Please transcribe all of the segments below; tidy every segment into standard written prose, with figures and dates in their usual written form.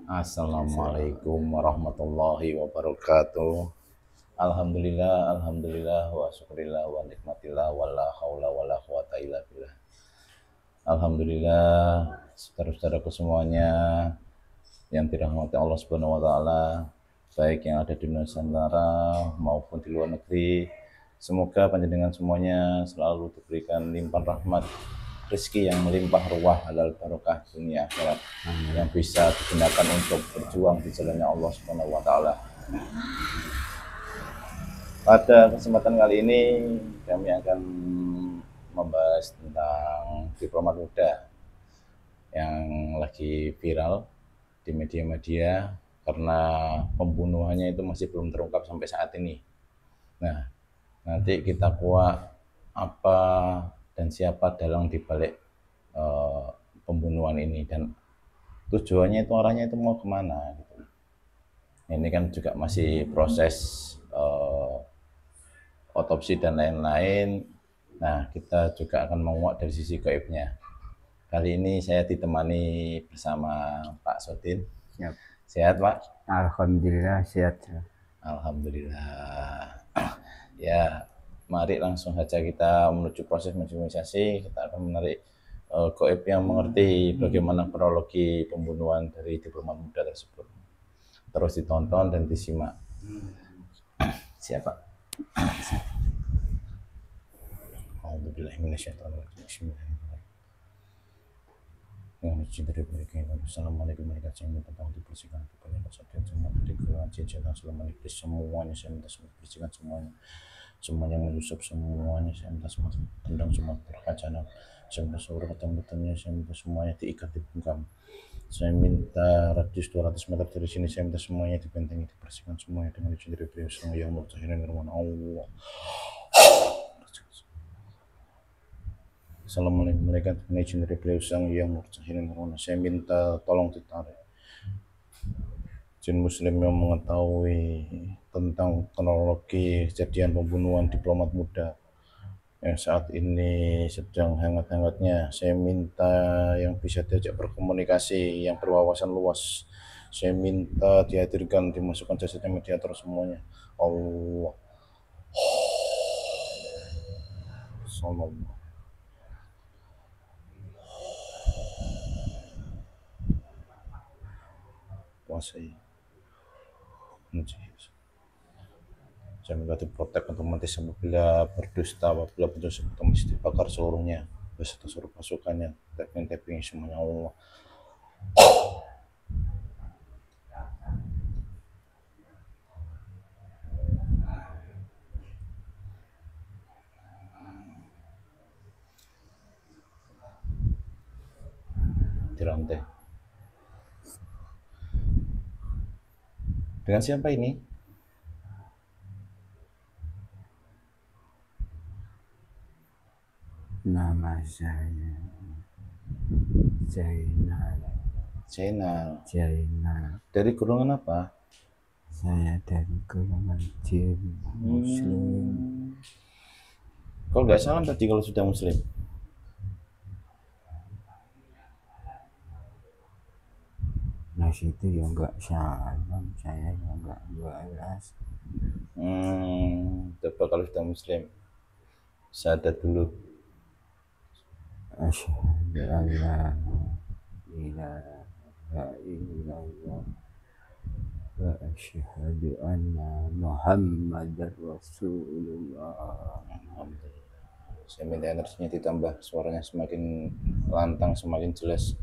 Assalamualaikum warahmatullahi wabarakatuh. Alhamdulillah wa syukurillah wa nikmatillah wa la haula wa la quwata illa billah. Alhamdulillah, saudara-saudaraku semuanya yang dirahmati Allah Subhanahu wa taala, baik yang ada di Nusantara maupun di luar negeri. Semoga panjenengan semuanya selalu diberikan limpahan rahmat, rezeki yang melimpah ruah, halal barokah dunia akhirat yang bisa digunakan untuk berjuang di jalannya Allah Subhanahu wa taala. Pada kesempatan kali ini kami akan membahas tentang diplomat muda yang lagi viral di media-media karena pembunuhannya itu masih belum terungkap sampai saat ini. Nah, nanti kita kuak apa dan siapa dalang dibalik pembunuhan ini dan tujuannya itu orangnya itu mau kemana gitu. Ini kan juga masih proses otopsi dan lain-lain. Nah, kita juga akan menguak dari sisi gaibnya. Kali ini saya ditemani bersama Pak Sodin. Siap. Sehat, Pak? Alhamdulillah sehat. Alhamdulillah. Ya, mari langsung saja kita menuju proses menjumisasi. Kita akan menarik gaib yang mengerti bagaimana kronologi pembunuhan dari diplomat muda tersebut. Terus ditonton dan disimak. Siapa? Assalamualaikum warahmatullahi wabarakatuh. Bersihkan kepada kesatuan semua dari keluarga cinta Assalamualaikum semuanya, saya minta semua bersihkan semuanya, semua yang menyusup semuanya, saya minta semua tendang semua berkacanan, saya minta seluruh ketemu-temunya, saya minta semuanya diikat dibungkam, saya minta radius 200 meter dari sini, saya minta semuanya dibentengi, dibersihkan semuanya dengan izin dari beliau yang mutahirin firman Allah. Assalamualaikum dengan izin dari beliau yang mutahirin firman, saya minta tolong ditarik jin muslim yang mengetahui tentang kronologi kejadian pembunuhan diplomat muda yang saat ini sedang hangat-hangatnya. Saya minta yang bisa diajak berkomunikasi, yang berwawasan luas. Saya minta dihadirkan, dimasukkan jasadnya mediator semuanya. Allah. Sallallahu. Kuasai. Saya minta diprotek untuk mati apabila berdusta, apabila berdosa mesti dibakar seluruhnya beserta seluruh pasukannya, tapping semuanya. Allah. Dirantai. Dengan siapa ini? Nama saya Zainal. Dari golongan apa? Saya dari golongan jin muslim. Kalau nggak salah tadi kalau sudah muslim. Nah situ ya enggak salam, saya ya enggak balas. Coba kalau sudah muslim, syahadat dulu. Asyhadu an la ilaha illallah wa asyhadu anna Muhammadar Rasulullah. Saya minta energinya ditambah, suaranya semakin lantang, semakin jelas.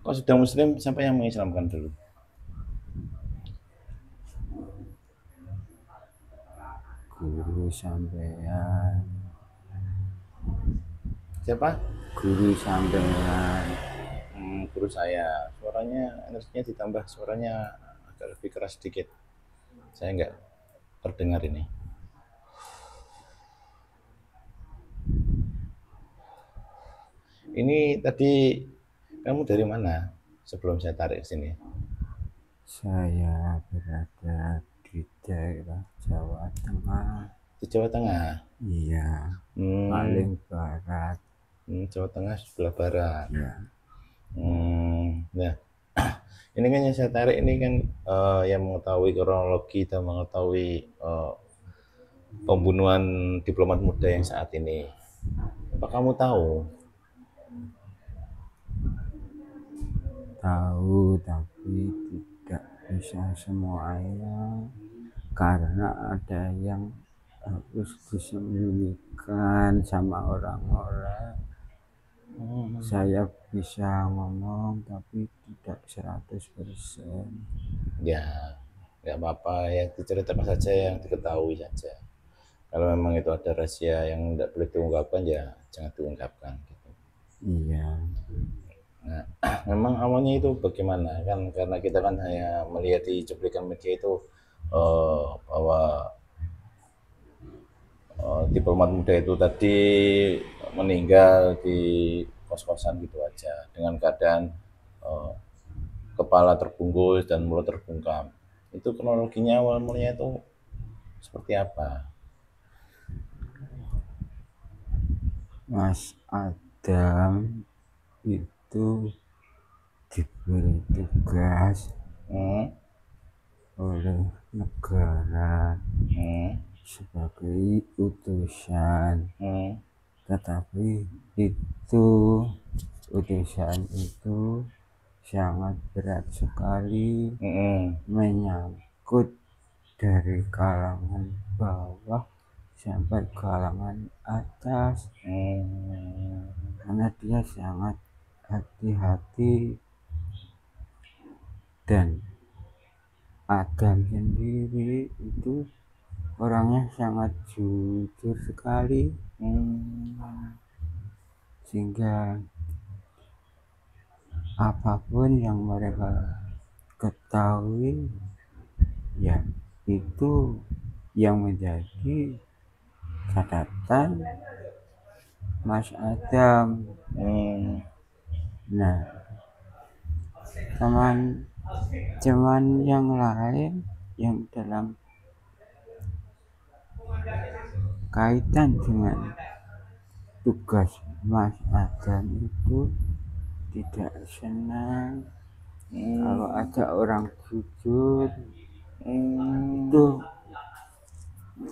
Kalau sudah muslim, siapa yang mengislamkan dulu? Guru sampean. Siapa? Guru sampean. Guru saya. Suaranya, energinya ditambah, suaranya agak lebih keras sedikit. Saya nggak terdengar ini. Ini tadi kamu dari mana? Sebelum saya tarik ke sini. Saya berada di daerah Jawa Tengah. di Jawa Tengah. Iya, Hmm, paling barat. Jawa Tengah sebelah barat. Ya, Nah, ini kan yang saya tarik ini kan yang mengetahui kronologi dan mengetahui pembunuhan diplomat muda yang saat ini. Apa kamu tahu? tahu tapi tidak bisa semuanya karena ada yang harus disembunyikan sama orang-orang. Saya bisa ngomong tapi tidak 100%. Ya, nggak apa-apa, yang diceritakan saja yang diketahui saja. Kalau memang itu ada rahasia yang tidak boleh diungkapkan, ya jangan diungkapkan. Gitu. Iya, Nah, memang awalnya itu bagaimana? Kan karena kita kan hanya melihat di cuplikan media itu bahwa diplomat muda itu tadi meninggal di kos-kosan gitu aja dengan keadaan eh, kepala terbungkus dan mulut terbungkam. Itu kronologinya awal mulanya itu seperti apa? Mas Adam itu diberi tugas Hmm, oleh negara hmm, sebagai utusan, hmm, tetapi itu utusan itu sangat berat sekali, hmm, menyangkut dari kalangan bawah sampai kalangan atas, hmm, karena dia sangat hati-hati. Dan Adam sendiri itu orangnya sangat jujur sekali, hmm, sehingga apapun yang mereka ketahui, ya itu yang menjadi catatan Mas Adam. hmm, Nah, teman-teman yang lain yang dalam kaitan dengan tugas Mas Adam itu tidak senang kalau hmm, ada orang jujur. hmm, Itu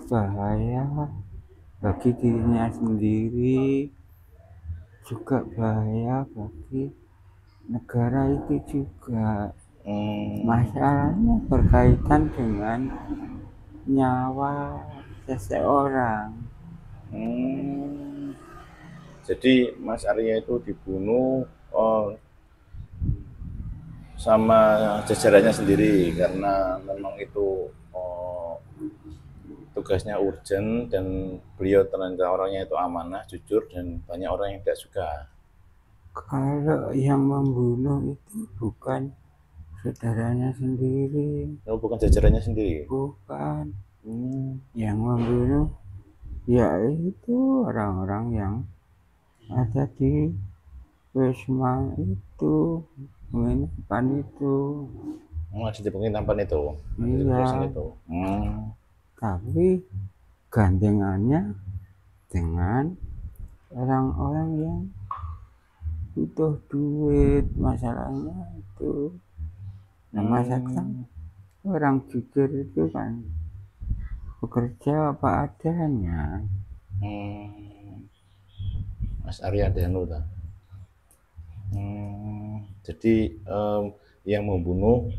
bahaya bagi dirinya sendiri, juga bahaya bagi negara itu juga. hmm, Masalahnya berkaitan dengan nyawa seseorang. hmm. Jadi Mas Arya itu dibunuh sama jajarannya sendiri karena memang itu tugasnya urgent dan beliau ternyata orangnya itu amanah, jujur dan banyak orang yang tidak suka. Kalau yang membunuh itu bukan saudaranya sendiri, Oh, bukan jajarannya sendiri. bukan. Hmm, Yang membunuh yaitu orang-orang yang ada di Wisma itu, penginapan itu. ada di penginapan itu, ada di Iya, kosan itu. tapi gandengannya dengan orang-orang yang butuh duit, masalahnya itu. Nah, masakan Hmm, orang jujur itu kan bekerja apa adanya. hmm. Mas Arya Danu. Jadi yang membunuh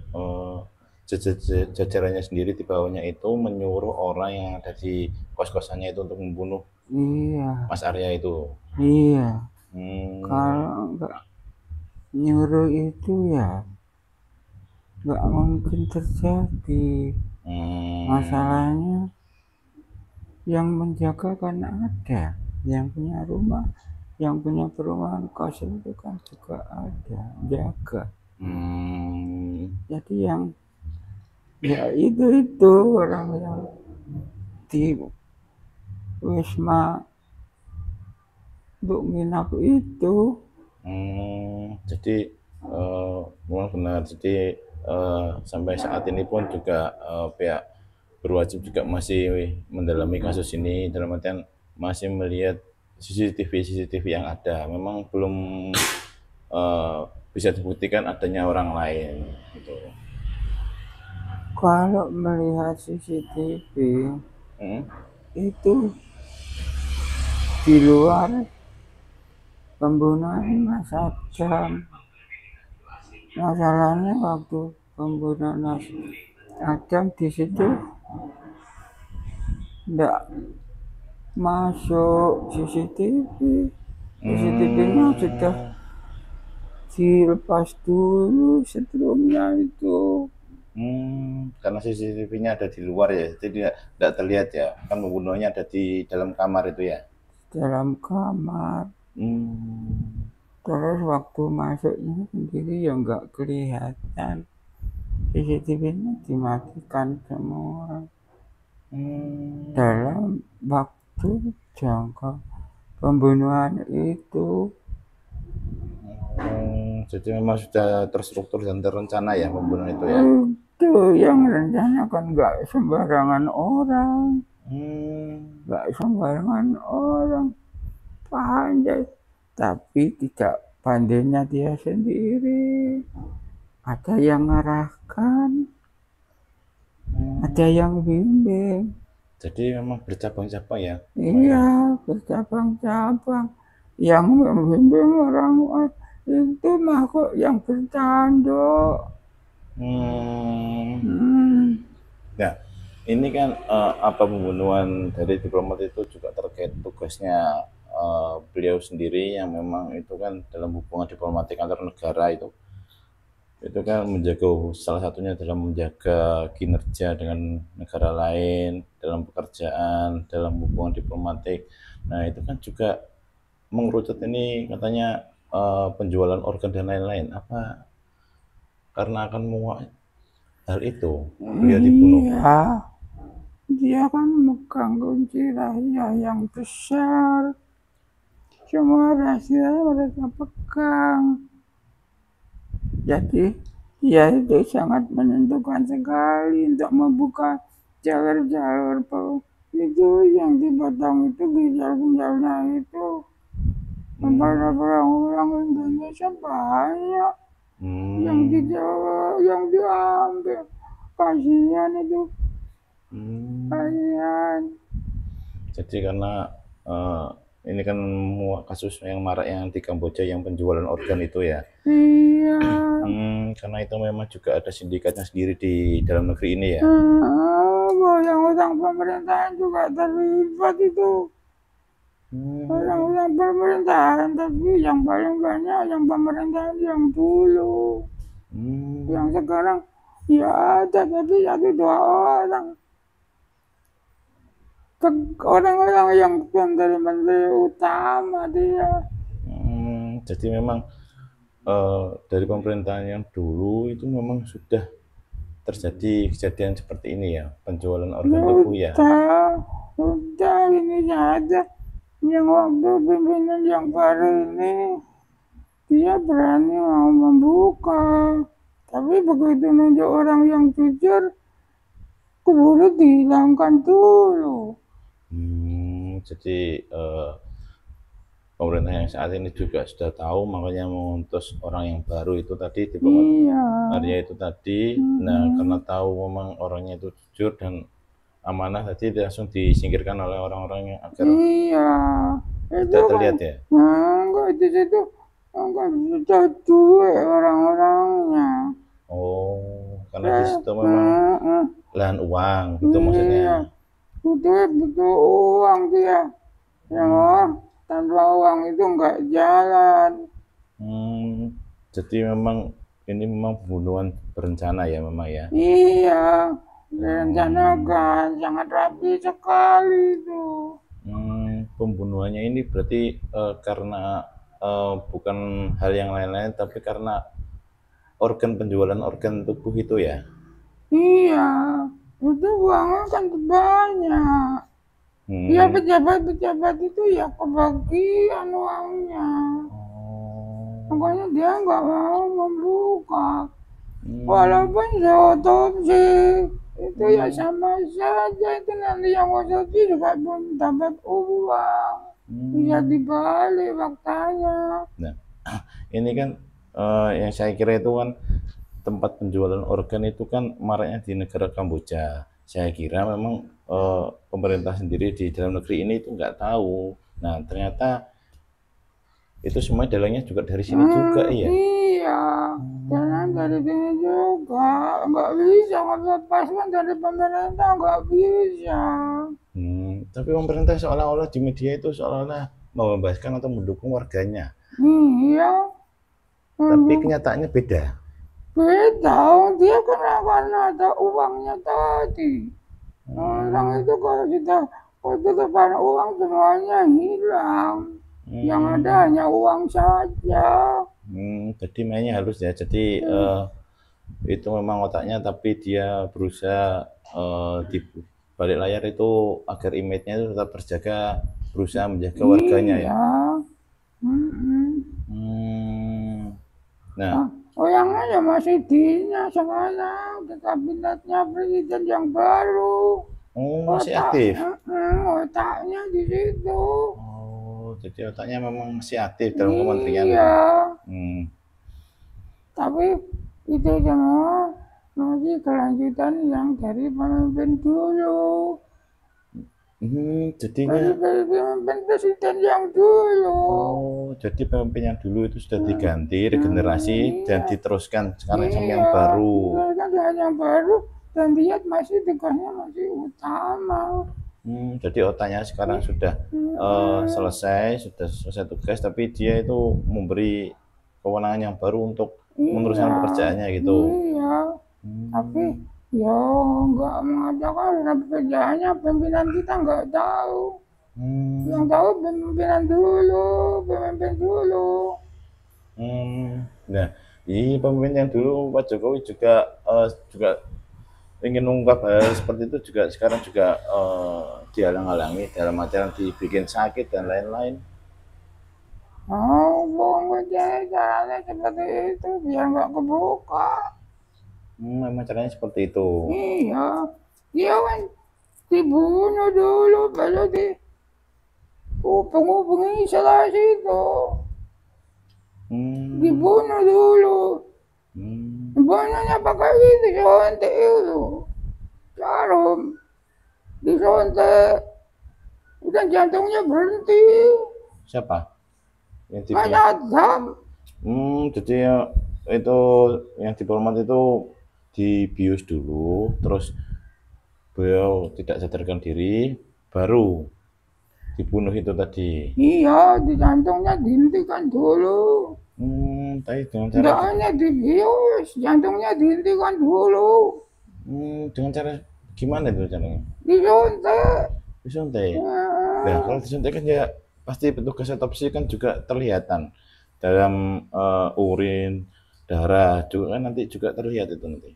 jajarannya sendiri di bawahnya itu menyuruh orang yang ada di kos-kosannya itu untuk membunuh Iya, Mas Arya itu. iya. Hmm, Kalau nggak nyuruh itu ya nggak mungkin terjadi. hmm, Masalahnya yang menjaga kan ada, yang punya rumah, yang punya perumahan kos itu kan juga ada jaga. hmm, Jadi yang ya itu orang yang di Wisma untuk nginap itu. jadi memang benar. Jadi sampai saat ini pun juga pihak berwajib juga masih mendalami kasus ini, dalam artian masih melihat CCTV yang ada. Memang belum eh, bisa dibuktikan adanya orang lain gitu. Kalau melihat CCTV Hmm? itu di luar pembunuhan masa jam. Masalahnya waktu pembunuhan Adam di situ tidak masuk CCTV. CCTV-nya sudah dilepas dulu sebelumnya itu. Karena CCTV-nya ada di luar ya, jadi tidak terlihat ya. Kan pembunuhannya ada di dalam kamar itu ya. Dalam kamar. Terus waktu masuknya sendiri ya nggak kelihatan. CCTV-nya dimatikan semua. Dalam waktu jangka pembunuhan itu. Jadi memang sudah terstruktur dan terencana ya pembunuhan itu ya. Itu yang rencanakan nggak sembarangan orang. Nggak sembarangan orang. Pandai. Tapi tidak pandainya dia sendiri. Ada yang ngarahkan. Ada yang bimbing. Jadi memang bercabang-cabang ya. Iya, bercabang-cabang. Yang membimbing orang itu makhluk yang bertanduk. Nah, ini kan apa pembunuhan dari diplomat itu juga terkait tugasnya beliau sendiri yang memang itu kan dalam hubungan diplomatik antar negara itu kan menjaga, salah satunya dalam menjaga kinerja dengan negara lain dalam pekerjaan, dalam hubungan diplomatik. Nah itu kan juga mengerucut ini katanya penjualan organ dan lain-lain. Apa karena akan menguak hal itu beliau dibunuh? Iya, dia kan megang kunci rahasia yang besar. Semua rahasia mereka pegang. Jadi dia itu sangat menentukan sekali untuk membuka jalur-jalur itu yang dipotong itu ginjal-ginjalnya itu. Pada orang-orang Indonesia banyak yang diambil. Kasihan itu. Kasihan. Jadi karena ini kan kasus yang marak yang di Kamboja yang penjualan organ itu ya. Iya. Karena itu memang juga ada sindikatnya sendiri di dalam negeri ini ya. Yang utang pemerintahan juga terlibat itu. Orang-orang pemerintahan, tapi yang paling banyak yang pemerintahan yang dulu. Yang sekarang ya ada tapi 1-2 orang. Orang-orang yang menteri utama dia. Jadi memang dari pemerintahan yang dulu itu memang sudah terjadi kejadian seperti ini ya, penjualan organ tubuh ya. Udah ini saja. Yang waktu pimpinan yang baru ini dia berani mau membuka, tapi begitu nunjuk orang yang jujur keburu dihilangkan dulu. Jadi pemerintah yang saat ini juga sudah tahu, makanya mengutus orang yang baru itu tadi diplomat Arya itu tadi. Nah karena tahu memang orangnya itu jujur dan amanah, tadi langsung disingkirkan oleh orang-orang yang agar tidak terlihat ya. Enggak, di situ enggak bisa duit orang-orangnya. Oh, karena di situ memang lahan uang itu maksudnya. Butuh uang dia. Ya, tanpa uang itu enggak jalan. Jadi memang ini memang pembunuhan berencana ya memang ya. Iya, direncanakan, sangat rapi sekali itu. Pembunuhannya ini berarti karena bukan hal yang lain-lain, tapi karena penjualan organ tubuh itu ya. Iya, itu uangnya kan banyak. Ya pejabat-pejabat itu ya kebagian uangnya. Makanya dia nggak mau membuka. Walaupun seotopsi Itu ya sama saja, itu nanti yang mau sedih juga belum dapat uang. Bisa dibalik faktanya. Nah, ini kan yang saya kira itu kan tempat penjualan organ itu kan maraknya di negara Kamboja. Saya kira memang pemerintah sendiri di dalam negeri ini itu nggak tahu. Nah, ternyata itu semua dalangnya juga dari sini juga, iya. Iya, jalan dari sini juga. Nggak bisa melepaskan dari pemerintah, nggak bisa. Tapi pemerintah seolah-olah di media itu seolah-olah membebaskan atau mendukung warganya. Iya. Tapi kenyataannya beda. Beda, dia karena ada uangnya tadi. Orang itu kalau sudah ketutupan uang semuanya hilang. Yang ada hanya uang saja. Jadi mainnya halus ya. Jadi itu memang otaknya, tapi dia berusaha di balik layar itu agar image-nya itu tetap terjaga, berusaha menjaga warganya ya. Nah, Orangnya masih dinas sekarang, ke kabinetnya presiden yang baru. masih aktif. Otaknya di situ. Jadi otaknya memang masih aktif dalam kementerian. Iya. Tapi itu semua masih kelanjutan yang dari pemimpin dulu. Jadinya pemimpin presiden yang dulu. Jadi pemimpin yang dulu itu sudah diganti, regenerasi, dan diteruskan sekarang sampai yang baru. Yang baru, dan dia masih tugasnya masih utama. Jadi otaknya sekarang sudah selesai tugas, tapi dia itu memberi kewenangan yang baru untuk meneruskan pekerjaannya gitu. Iya, tapi ya nggak mengatakan pekerjaannya pimpinan kita nggak tahu. Yang tahu pemimpin dulu. Nah, di pemimpin yang dulu Pak Jokowi juga ingin mengungkap hal seperti itu juga sekarang juga dihalang-halangi dalam ajaran dibikin sakit dan lain-lain. Caranya seperti itu biar nggak kebuka. Memang caranya seperti itu. Iya, dia kan dibunuh dulu, baru hubungi salah situ. Dibunuh dulu. Bunuhnya pakai itu, sontek itu. Jarum. Disontek. Udah jantungnya berhenti. Siapa? Mas Adam. Jadi ya, itu yang diplomat itu dibius dulu, terus beliau tidak sadarkan diri, baru dibunuh itu tadi. Iya, di jantungnya dihentikan dulu. Tapi dengan cara Tidak hanya dibius, jantungnya dihentikan dulu. Dengan cara gimana itu caranya? Disuntik. Nah, kalau disuntik kan ya pasti petugas otopsi kan juga terlihatan dalam urin, darah juga kan nanti juga terlihat itu nanti.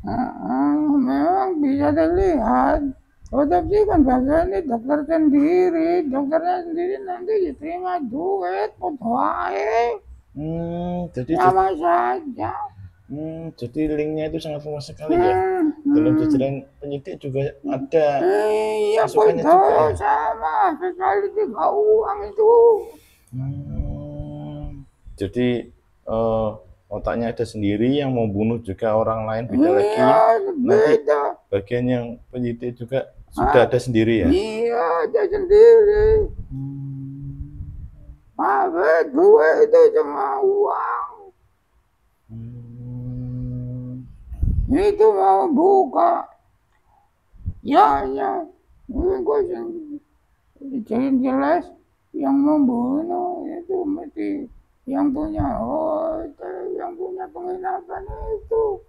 Memang bisa terlihat. Otopsi kan bagiannya dokter sendiri, dokternya sendiri nanti diterima duit, fotoin. Jadi sama saja. Jadi linknya itu sangat luas sekali ya. Dalam jajaran penyidik juga ada. Iya, betul juga, ya? Sama sekali juga uang itu. Jadi otaknya ada sendiri, yang mau bunuh juga orang lain beda lagi. Nanti bagian yang penyidik juga sudah ada sendiri ya. Iya, ada sendiri. Dua itu cuma uang. Itu mau buka. Ya. Jangan jelas yang membunuh itu mesti yang punya hotel, yang punya penginapan itu.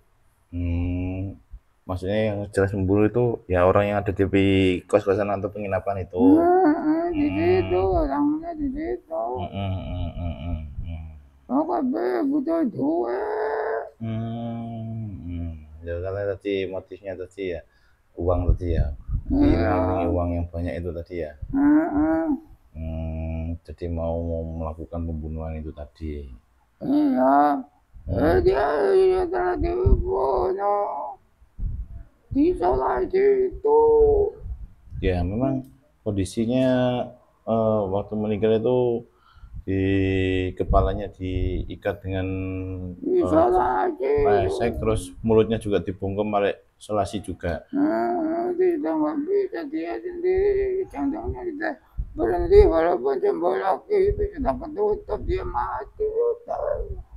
Maksudnya yang jelas membunuh itu ya orang yang ada di kos-kosan atau penginapan itu. Di situ, orangnya di situ. Butuh duit. Ya karena tadi motifnya tadi ya uang tadi ya, diiming-imingi uang yang banyak itu tadi ya. Jadi mau melakukan pembunuhan itu tadi. Iya. Dia telah dibunuh. Isolasi itu. Ya memang kondisinya waktu meninggal itu di kepalanya diikat dengan Isolasi. resek, terus mulutnya juga dibungkem oleh isolasi juga. Tidak nggak bisa dia sendiri. Contohnya kita berhenti walaupun jempol kaki itu sudah ketutup, dia mati.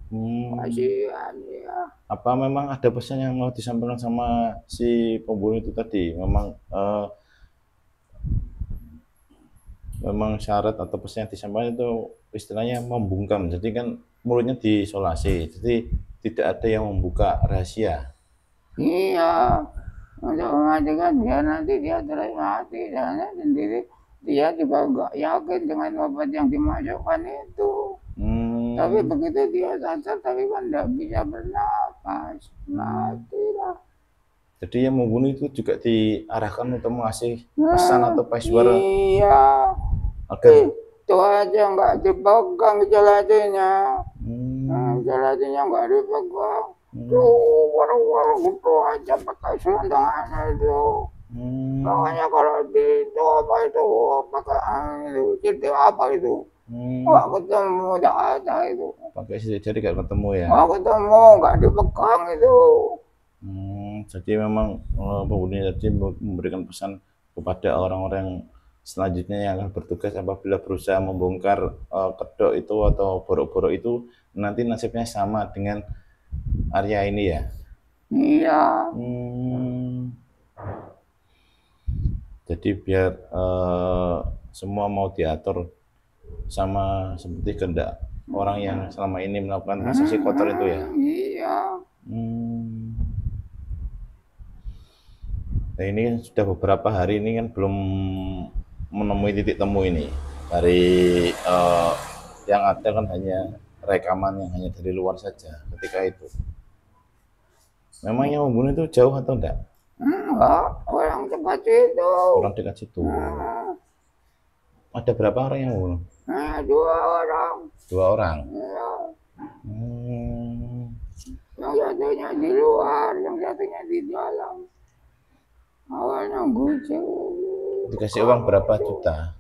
Kasihan ya. Apa memang ada pesan yang mau disampaikan sama si pembunuh itu tadi? Memang syarat atau pesan yang disampaikan itu istilahnya membungkam. Jadi kan mulutnya diisolasi. Jadi tidak ada yang membuka rahasia. Iya, untuk memastikan biar nanti dia terus mati karena sendiri dia juga nggak yakin dengan obat yang dimasukkan itu. Tapi begitu dia sadar tapi kan nggak bisa bernapas, mati lah. Jadi yang membunuh itu juga diarahkan untuk mengasih pesan atau password. Iya. Agar itu aja nggak dipegang gelatinya. Gelatinya nggak dipegang. Tuh, waru-waru gitu aja pakai selendang itu. Makanya kalau di itu apa itu pakai itu sidik apa itu. Nggak ketemu, nggak ada itu. Pakai sidik jari nggak ketemu ya? Nggak ketemu, nggak dipegang itu. Jadi memang pembunuhnya tadi memberikan pesan kepada orang-orang selanjutnya yang akan bertugas apabila berusaha membongkar kedok itu atau borok-borok itu, nanti nasibnya sama dengan Arya ini ya? Iya. Jadi biar semua mau diatur sama seperti kehendak orang yang selama ini melakukan transaksi kotor itu ya? Iya. Nah ini kan sudah beberapa hari ini kan belum menemui titik temu ini. Dari yang ada kan hanya rekaman yang hanya dari luar saja ketika itu. Memang yang membunuh itu jauh atau enggak? Enggak, orang dekat situ. Orang dekat situ. Ada berapa orang yang membunuh? 2 orang. 2 orang? Iya. Yang satunya di luar, yang satunya di dalam. Awalnya gucing. Dikasih uang berapa juta?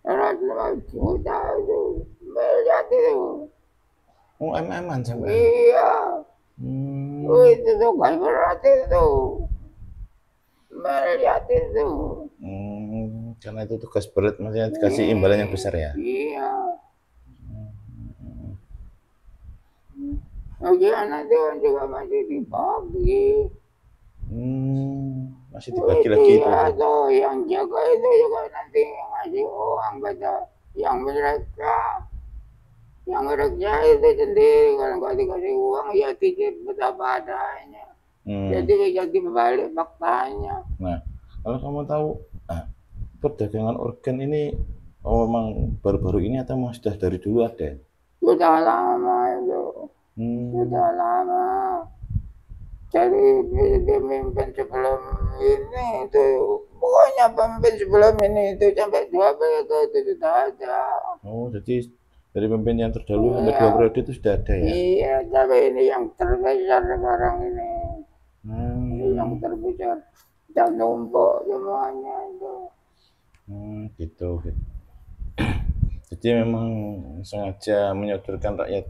100 juta itu. Melihat itu. Oh, MM-an sampai? Iya. Itu tuh kan berarti itu. Melihat itu. Karena itu tugas berat, maksudnya dikasih imbalan yang besar ya? Iya. Bagian nanti juga masih dibagi. Masih dibagi lagi itu? Atau yang jaga itu juga nanti ngasih uang pada yang mereka. Yang mereka itu sendiri, kalau nggak dikasih uang ya titip betapa adanya. Jadi jadi balik faktanya. Nah, kalau kamu tahu perdagangan organ ini memang baru-baru ini atau sudah dari dulu ada? Sudah lama itu. Sudah lama. Jadi pemimpin sebelum ini itu, pokoknya pemimpin sebelum ini itu sampai 2 periode itu sudah ada. Oh, jadi dari pemimpin yang terdahulu sampai 2 periode itu sudah ada ya? Iya, tapi ini yang terbesar sekarang ini. Ini yang terbesar dan numpuk semuanya itu. Gitu. Jadi memang sengaja menyodorkan rakyat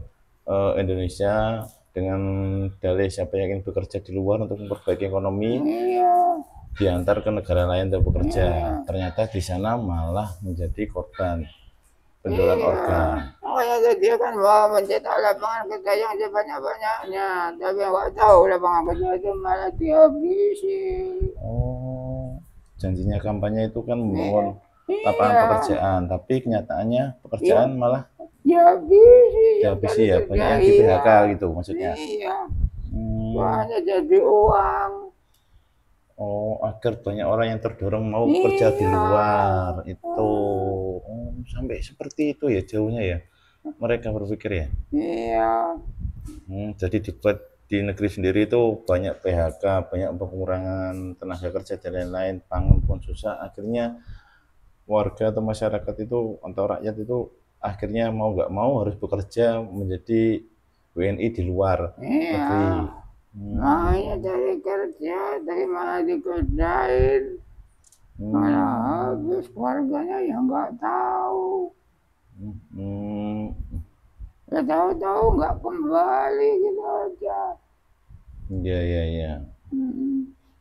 Indonesia dengan dalih siapa yang ingin bekerja di luar untuk memperbaiki ekonomi, diantar ke negara lain untuk bekerja. Ternyata di sana malah menjadi korban penjualan organ. Makanya dia kan mau mencetak lapangan kerja yang sebanyak-banyaknya, tapi nggak tahu lapangan kerja itu malah dihabisi. Oh, janjinya kampanye itu kan membangun lapangan pekerjaan, tapi kenyataannya pekerjaan malah dihabisi ya, banyak yang di PHK gitu maksudnya. Iya. Hanya jadi uang. Oh, agar banyak orang yang terdorong mau kerja di luar itu. Sampai seperti itu ya jauhnya ya mereka berpikir ya. Iya. Jadi dibuat di negeri sendiri itu banyak PHK, banyak pengurangan tenaga kerja dan lain-lain, pangan pun susah. Akhirnya warga atau masyarakat itu atau rakyat itu akhirnya mau nggak mau harus bekerja menjadi WNI di luar negeri. Makanya dari kerja, dari mana dikerjain, malah habis keluarganya yang nggak tahu. Ya tahu-tahu nggak kembali gitu aja. Iya.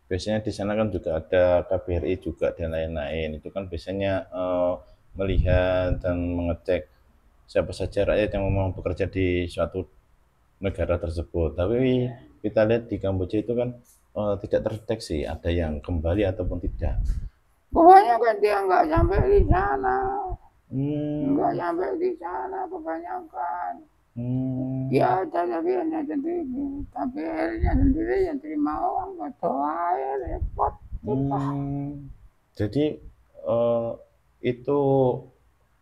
Biasanya di sana kan juga ada KBRI juga dan lain-lain. Itu kan biasanya melihat dan mengecek siapa saja rakyat yang memang bekerja di suatu negara tersebut. Tapi kita lihat di Kamboja itu kan tidak terdeteksi ada yang kembali ataupun tidak. Kebanyakan dia nggak sampai di sana. Nggak Hmm. sampai di sana kebanyakan. Hmm. Ya ada tapi hanya sendiri. Tapi akhirnya sendiri yang terima uang betul aja repot. Jadi itu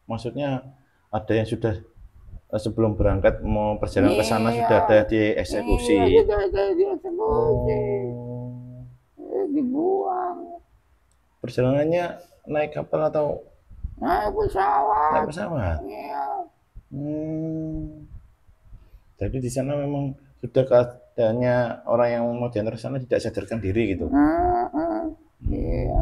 maksudnya ada yang sudah sebelum berangkat mau perjalanan ke sana sudah ada dieksekusi. Iya sudah ada dieksekusi. Dibuang. Perjalanannya naik kapal atau naik pesawat? Naik pesawat. Iya. Jadi di sana memang sudah keadaannya orang yang mau diantar sana tidak sadarkan diri gitu. Iya.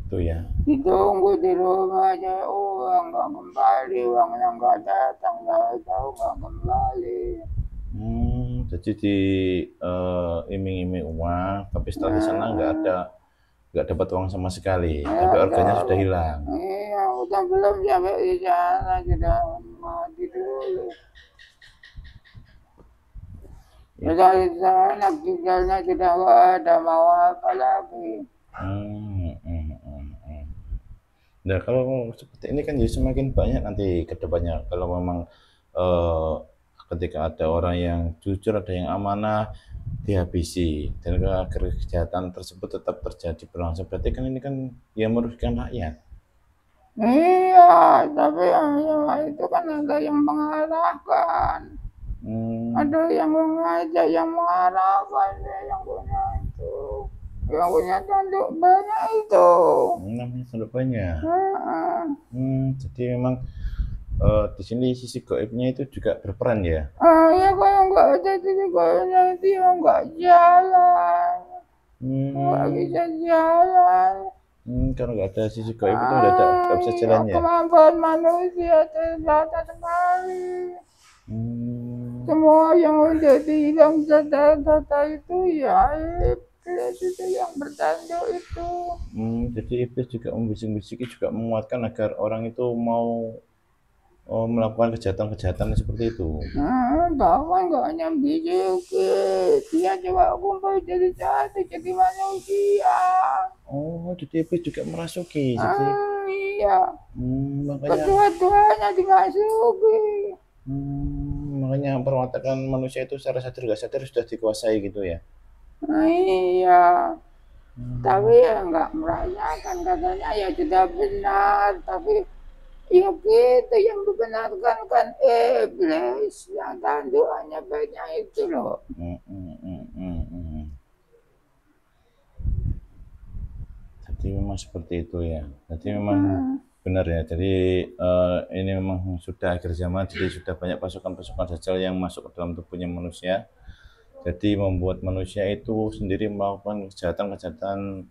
Itu ya. Ditunggu di rumah aja uang nggak kembali, uangnya nggak datang, tahu nggak kembali. Jadi di iming-iming uang, tapi setelah di sana nggak dapat uang sama sekali, tapi organnya sudah hilang. Iya, udah belum sampai di sana sudah mati dulu. Sudah di sana tinggalnya sudah nggak ada, mau apa lagi. Nah kalau seperti ini kan jadi semakin banyak nanti ke depannya kalau memang ketika ada orang yang jujur, ada yang amanah dihabisi dan kejahatan tersebut tetap terjadi berlangsung, berarti kan ini kan ya merugikan rakyat. Iya, tapi itu kan ada yang mengarahkan. Ada yang mengajak, yang mengarahkan, yang punya itu. Yang punya tanduk banyak itu. Namanya tanduk banyak. Jadi memang di sini sisi gaibnya itu juga berperan ya. Ya kalau nggak ada sisi gaibnya dia nggak jalan. Nggak bisa jalan. Kalau nggak ada sisi gaib itu nggak bisa jalan ya. Kemampuan manusia terbatas sekali. Semua yang menjadi hilang data itu ya iblis itu yang bertanduk itu. Jadi iblis juga membisik-bisiki, juga menguatkan agar orang itu mau melakukan kejahatan-kejahatan seperti itu. Bahkan nggak hanya bisik, dia coba kumpul jadi satu, jadi manusia. Oh, jadi iblis juga merasuki. Iya. Makanya Kedua-duanya dimasuki. Makanya perwatakan manusia itu secara sadar nggak sadar sudah dikuasai gitu ya. Iya. Tapi ya nggak merayakan, katanya ya sudah benar, tapi ya gitu yang dibenarkan kan iblis, yang tandukannya banyak itu loh. Jadi memang seperti itu ya. Jadi memang benar ya. Jadi ini memang sudah akhir zaman. Jadi sudah banyak pasukan-pasukan Dajjal yang masuk ke dalam tubuhnya manusia. Jadi membuat manusia itu sendiri melakukan kejahatan-kejahatan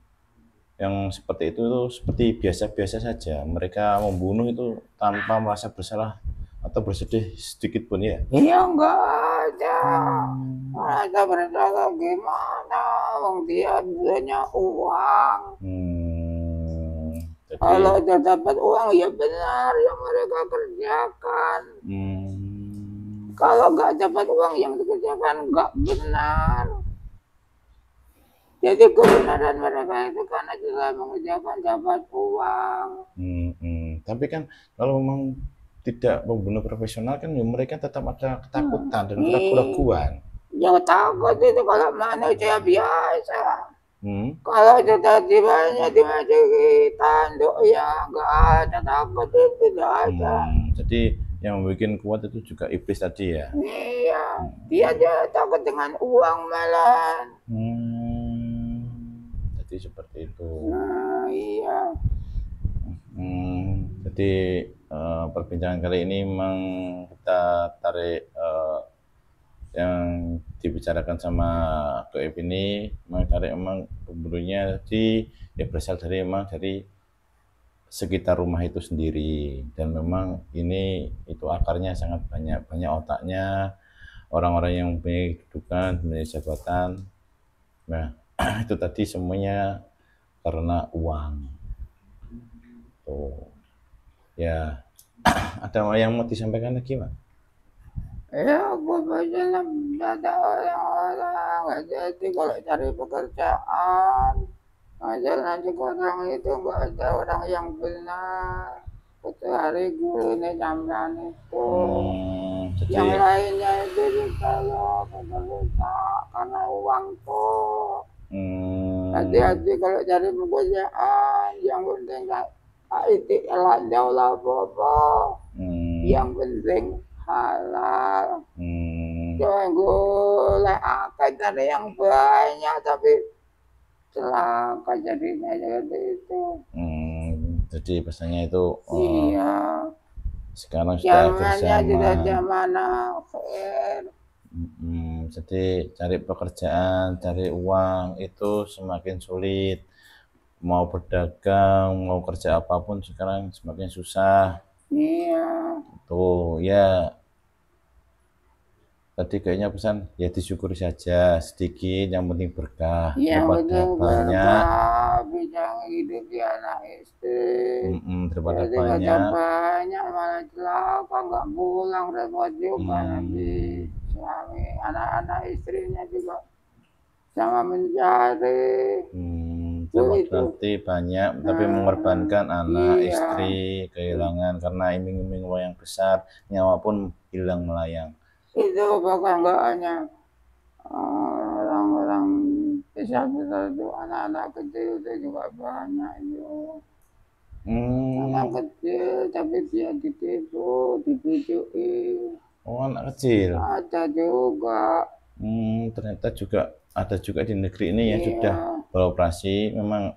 yang seperti itu seperti biasa-biasa saja. Mereka membunuh itu tanpa merasa bersalah atau bersedih sedikit pun ya. Iya enggak ada. Merasa bersalah gimana? Dia punya uang. Kalau sudah dapat uang ya benar yang mereka kerjakan. Kalau nggak dapat uang yang dikerjakan nggak benar. Jadi kebenaran mereka itu karena sudah mengerjakan dapat uang. Tapi kan kalau memang tidak membunuh profesional kan mereka tetap ada ketakutan dan keraguan. Yang takut itu kalau manusia biasa. Kalau sudah dimasuki tanduk ya nggak ada takut, itu tidak ada. Jadi yang membuat kuat itu juga iblis tadi ya. Iya, dia aja takut dengan uang malah. Jadi seperti itu. Iya. Jadi perbincangan kali ini memang kita tarik yang dibicarakan sama Goib ini memang pembunuhnya ya berasal dari sekitar rumah itu sendiri, dan memang ini itu akarnya sangat banyak otaknya orang-orang yang mempunyai kedudukan, mempunyai jabatan. Nah, itu tadi semuanya karena uang. Tuh. Ya, ada yang mau disampaikan lagi, Pak? Ya, gue baca ada orang-orang nggak jadi kalau cari pekerjaan. Ngajar nanti orang itu nggak ada orang yang benar. Kecuali guru ini sampean itu. Yang Jadi lainnya itu juga loh bekerja karena uang tuh. Hati-hati kalau cari pekerjaan. Yang penting itu jauh lah apa. Yang penting halal. Jangan gue akan ada yang banyak tapi celaka jadinya jadi itu. Jadi pesannya itu Iya. sekarang sudah Zamannya tidak berzaman. zaman akhir. Jadi cari pekerjaan, cari uang itu semakin sulit. Mau berdagang, mau kerja apapun sekarang semakin susah. Iya. Tuh ya. Tadi kayaknya pesan ya disyukuri saja, sedikit yang penting berkah. Yang Daripada penting banyak, bisa hidup di anak istri. daripada Jadi banyak malah celaka, nggak pulang, repot juga nanti suami, anak-anak istrinya juga sama mencari. Berarti banyak, tapi mengorbankan anak, istri, kehilangan karena iming-iming uang yang besar, nyawa pun hilang melayang. Itu bahkan nggak hanya orang-orang besar-besar itu, anak-anak kecil itu juga banyak itu. Anak kecil tapi dia ditipu, dibujuki. Oh, anak kecil. Ada juga. Ternyata ada juga di negeri ini yang sudah beroperasi, memang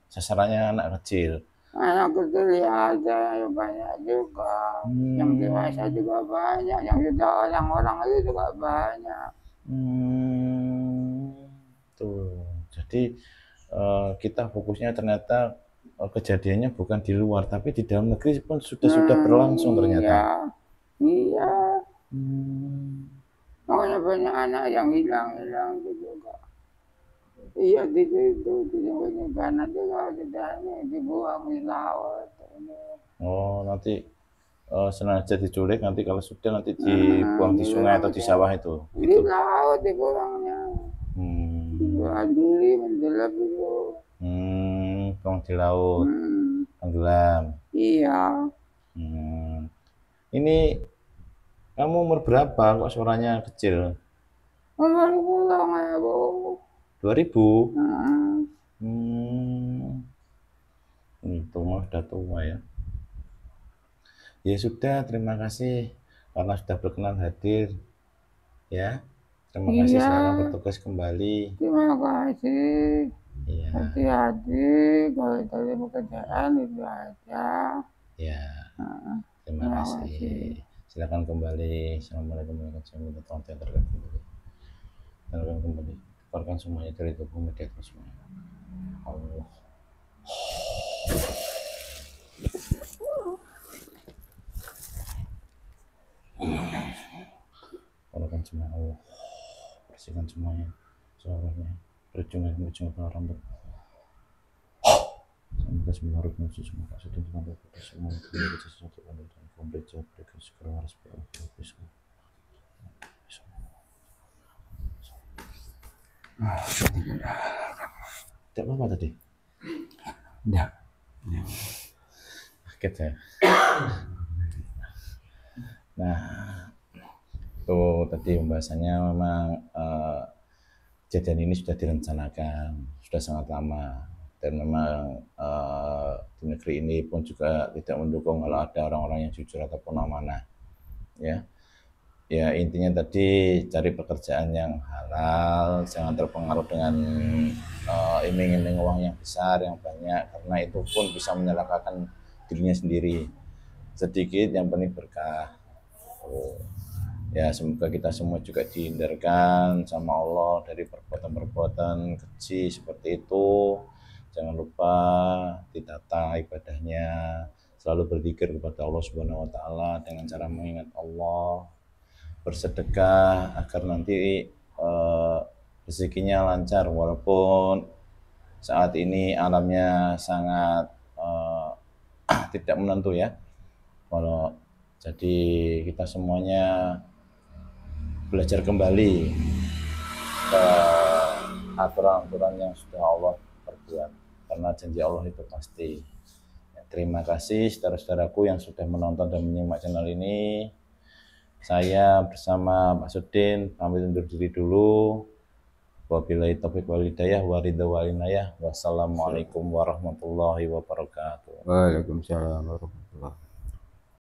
sasarannya anak kecil. Anak kecil ya ada banyak juga, yang dewasa juga banyak, yang sudah orang-orang itu juga banyak. Tuh, jadi kita fokusnya ternyata kejadiannya bukan di luar, tapi di dalam negeri pun sudah berlangsung ternyata. Iya. Makanya banyak anak yang hilang itu juga. Iya itu karena juga dibuang di laut. Oh, nanti sengaja diculik, nanti kalau sudah nanti dibuang di sungai atau di sawah itu. Di laut dibuangnya. Diadili menjelap itu. Buang di laut, tenggelam. Iya. Ini kamu umur berapa kok suaranya kecil? Umur pulang ya Bu. 2000? Itu mah sudah tua ya. Ya sudah, terima kasih karena sudah berkenan hadir. Ya, terima kasih, selamat bertugas kembali. Terima kasih. Iya. Hati-hati kalau cari pekerjaan itu aja. Ya, terima kasih. Silakan kembali. Assalamualaikum warahmatullahi wabarakatuh. Silakan kembali. Keluarkan semuanya dari tubuh media semuanya. Allah. Keluarkan semuanya, Allah. Bersihkan semuanya, seluruhnya, berjumlah rambut. Sampai semua rukun suci semua tak sedih dengan berkata semua itu sesuatu yang dan komplit jawab berikan segera harus berarti tidak apa tadi? Tidak. Kaget ya. Nah, itu tadi pembahasannya memang kejadian ini sudah direncanakan, sudah sangat lama, dan memang di negeri ini pun juga tidak mendukung kalau ada orang-orang yang jujur ataupun amanah. Ya intinya tadi cari pekerjaan yang halal, jangan terpengaruh dengan iming-iming uang yang besar, yang banyak, karena itu pun bisa menyalahkan dirinya sendiri. Sedikit yang penting berkah. Ya semoga kita semua juga dihindarkan sama Allah dari perbuatan-perbuatan keji seperti itu. Jangan lupa ditata ibadahnya, selalu berzikir kepada Allah Subhanahu wa taala dengan cara mengingat Allah, bersedekah agar nanti rezekinya lancar, walaupun saat ini alamnya sangat tidak menentu ya. Kalau jadi kita semuanya belajar kembali ke aturan-aturan yang sudah Allah perbuat, karena janji Allah itu pasti. Terima kasih saudara-saudaraku yang sudah menonton dan menyimak channel ini. Saya bersama Pak Sudin pamit undur diri dulu. Wabillahi taufiq wal hidayah wa ridha wal inayah. Wassalamualaikum warahmatullahi wabarakatuh. Waalaikumsalam warahmatullahi wabarakatuh.